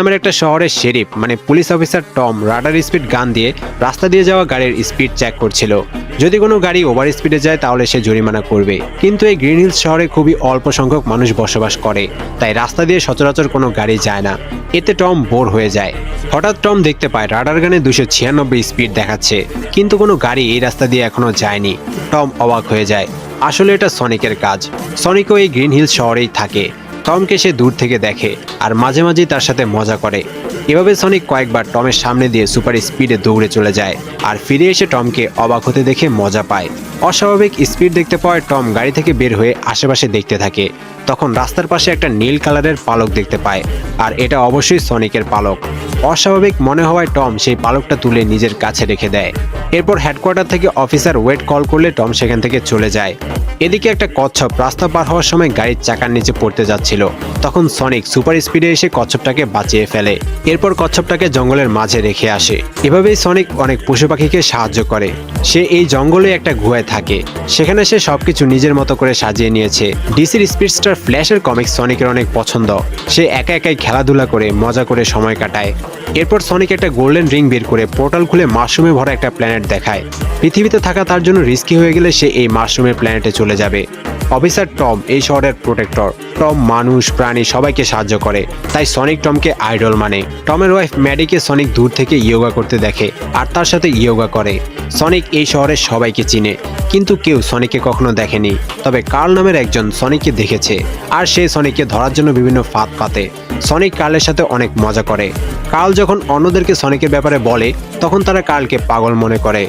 নামের একটা শহরের শেরিফ মানে police officer Tom radar speed গান দিয়ে রাস্তা দিয়ে যাওয়া গাড়ির স্পিড চেক করছিল। যদি কোনো গাড়ি ওভার স্পিডে যায় তাহলে সে জরিমানা করবে। কিন্তু এই গ্রিন হিলস শহরে খুবই অল্প সংখ্যক মানুষ বসবাস করে, তাই রাস্তা দিয়ে সচরাচর কোনো গাড়ি যায় না। এতে টম বোর হয়ে যায়। হঠাৎ টম দেখতে পায় রাডার গানে 296 স্পিড দেখাচ্ছে, কিন্তু কোনো গাড়ি এই রাস্তা দিয়ে এখনো যায়নি। টম অবাক হয়ে যায়। আসলে এটা সনিকের কাজ। সনিকও এই গ্রিন হিলস শহরেই থাকে। টমকে সে দূর থেকে দেখে আর মাঝে মাঝেই তার সাথে মজা করে। এভাবে সনিক কয়েকবার টমের সামনে দিয়ে সুপার স্পিডে দৌড়ে চলে যায় আর ফিরে এসে টমকে অবাক হতে দেখে মজা পায়। অস্বাভাবিক স্পিড দেখতে পাওয়ায় টম গাড়ি থেকে বের হয়ে আশেপাশে দেখতে থাকে। তখন রাস্তার পাশে একটা নীল কালারের পালক দেখতে পায়, আর এটা অবশ্যই সনিকের পালক। অস্বাভাবিক মনে হওয়ায় টম সেই পালকটা তুলে নিজের কাছে রেখে দেয়। এরপর হেডকোয়ার্টার থেকে অফিসার ওয়েট কল করলে টম সেখান থেকে চলে যায়। এদিকে একটা কচ্ছপ রাস্তা পার হওয়ার সময় গাড়ির চাকার নিচে পড়তে যাচ্ছিল। তখন সনিক সুপার স্পিডে এসে কচ্ছপটাকে বাঁচিয়ে ফেলে। এরপর কচ্ছপটাকে জঙ্গলের মাঝে রেখে আসে। এভাবেই সনিক অনেক পশু পাখিকে সাহায্য করে। সে এই জঙ্গলে একটা গুহায় থাকে, সেখানে সে সবকিছু নিজের মতো করে সাজিয়ে নিয়েছে। ডিসির স্পিডস্টার ফ্ল্যাশের কমিক্স সনিকের অনেক পছন্দ। সে একা একাই খেলাধুলা করে মজা করে সময় কাটায়। এরপর সনিক একটা গোল্ডেন রিং বের করে পোর্টাল খুলে মাশরুমে ভরা একটা প্ল্যানেট দেখায়। পৃথিবীতে থাকা তার জন্য রিস্কি হয়ে গেলে সে এই মাশরুমের প্ল্যানেটে চলে যাবে। অফিসার টম এই শহরের প্রোটেক্টর। টম মানুষ প্রাণী সবাইকে সাহায্য করে, তাই সনিক টমকে আইডল মানে। টমের ওয়াইফ ম্যাডিকে সনিক দূর থেকে ইয়োগা করতে দেখে আর তার সাথে ইয়োগা করে। সনিক এই শহরের সবাইকে চিনে, কিন্তু কেউ সনিককে কখনো দেখেনি। তবে কার্ল নামের একজন সনিককে দেখেছে, আর সে সনিককে ধরার জন্য বিভিন্ন ফাঁদ পাতে। সনিক কার্লের সাথে অনেক মজা করে। কার্ল যখন অন্যদেরকে সনিকের ব্যাপারে বলে তখন তারা কার্লকে পাগল মনে করে।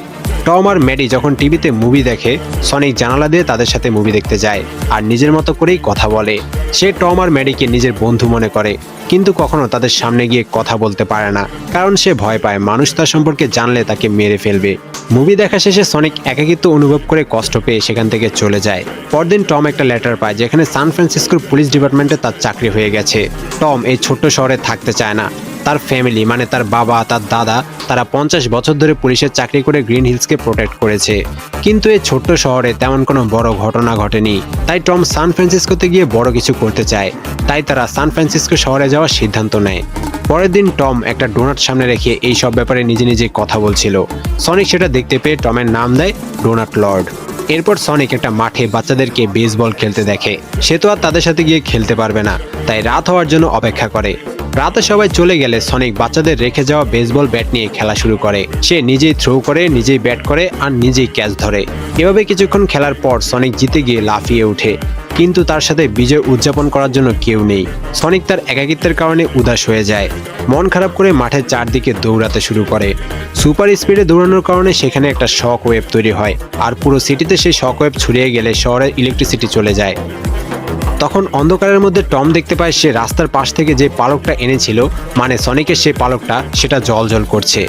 টম আর ম্যাডি যখন টিভিতে মুভি দেখে, সনিক জানালা দিয়ে তাদের সাথে মুভি দেখতে যায় আর নিজের মতো করেই কথা বলে। সে টম আর ম্যাডিকে নিজের বন্ধু মনে করে, কিন্তু কখনো তাদের সামনে গিয়ে কথা বলতে পারে না, কারণ সে ভয় পায় মানুষ তার সম্পর্কে জানলে তাকে মেরে ফেলবে। মুভি দেখা শেষে সনিক একাকিত্ব অনুভব করে কষ্ট পেয়ে সেখান থেকে চলে যায়। পরদিন টম একটা লেটার পায় যেখানে সান ফ্রান্সিসকোর পুলিশ ডিপার্টমেন্টে তার চাকরি হয়ে গেছে। টম এই ছোট্ট শহরে থাকতে চায় না। তার ফ্যামিলি মানে তার বাবা, তার দাদা, তারা 50 বছর ধরে পুলিশের চাকরি করে গ্রিন হিলসকে প্রোটেক্ট করেছে। কিন্তু এই ছোট্ট শহরে তেমন কোনো বড় ঘটনা ঘটেনি। তাই টম সান ফ্রান্সিসকোতে গিয়ে বড় কিছু করতে চায়। তাই তারা সান ফ্রান্সিসকো শহরে যাওয়ার সিদ্ধান্ত নেয়। পরের দিন টম একটা ডোনাট সামনে রেখে এই সব ব্যাপারে নিজে নিজে কথা বলছিল। সনিক সেটা দেখতে পেয়ে টমের নাম দেয় ডোনাট লর্ড। এরপর সনিক একটা মাঠে বাচ্চাদেরকে বেসবল খেলতে দেখে। সে তো আর তাদের সাথে গিয়ে খেলতে পারবে না, তাই রাত হওয়ার জন্য অপেক্ষা করে। রাতে সবাই চলে গেলে সনিক বাচ্চাদের রেখে যাওয়া বেসবল ব্যাট নিয়ে খেলা শুরু করে। সে নিজেই থ্রো করে, নিজেই ব্যাট করে আর নিজেই ক্যাচ ধরে। এভাবে কিছুক্ষণ খেলার পর সনিক জিতে গিয়ে লাফিয়ে ওঠে, কিন্তু তার সাথে বিজয় উদযাপন করার জন্য কেউ নেই। সনিক তার একাকিত্বের কারণে উদাস হয়ে যায়। মন খারাপ করে মাঠের চারদিকে দৌড়াতে শুরু করে। সুপার স্পিডে দৌড়ানোর কারণে সেখানে একটা শক ওয়েভ তৈরি হয়, আর পুরো সিটিতে সেই শক ওয়েভ ছড়িয়ে গেলে শহরের ইলেকট্রিসিটি চলে যায়। তখন অন্ধকারের মধ্যে টম দেখতে পায় সে রাস্তার পাশ থেকে যে পালকটা এনেছিল, মানে সনিকের সেই পালকটা, সেটা জ্বলজ্বল করছে।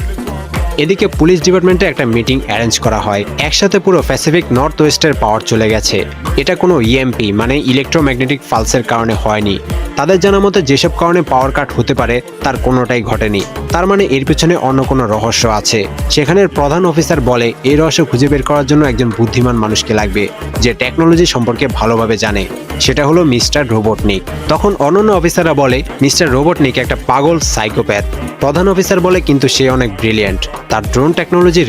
এদিকে পুলিশ ডিপার্টমেন্টে একটা মিটিং অ্যারেঞ্জ করা হয়। একসাথে পুরো প্যাসিফিক নর্থ ওয়েস্টের পাওয়ার চলে গেছে। এটা কোনো ইএমপি মানে ইলেকট্রোম্যাগনেটিক পালসের কারণে হয়নি। তাদের জানা মতে যেসব কারণে পাওয়ার কাট হতে পারে তার কোনোটাই ঘটেনি। তার মানে এর পেছনে অন্য কোনো রহস্য আছে। সেখানের প্রধান অফিসার বলে এই রহস্য খুঁজে বের করার জন্য একজন বুদ্ধিমান মানুষকে লাগবে, যে টেকনোলজি সম্পর্কে ভালোভাবে জানে। সেটা হলো মিস্টার রোবটনিক। তখন অন্যান্য অফিসাররা বলে মিস্টার রোবটনিক একটা পাগল সাইকোপ্যাথ। প্রধান অফিসার বলে কিন্তু সে অনেক ব্রিলিয়েন্ট, তার ড্রোন টেকনোলজি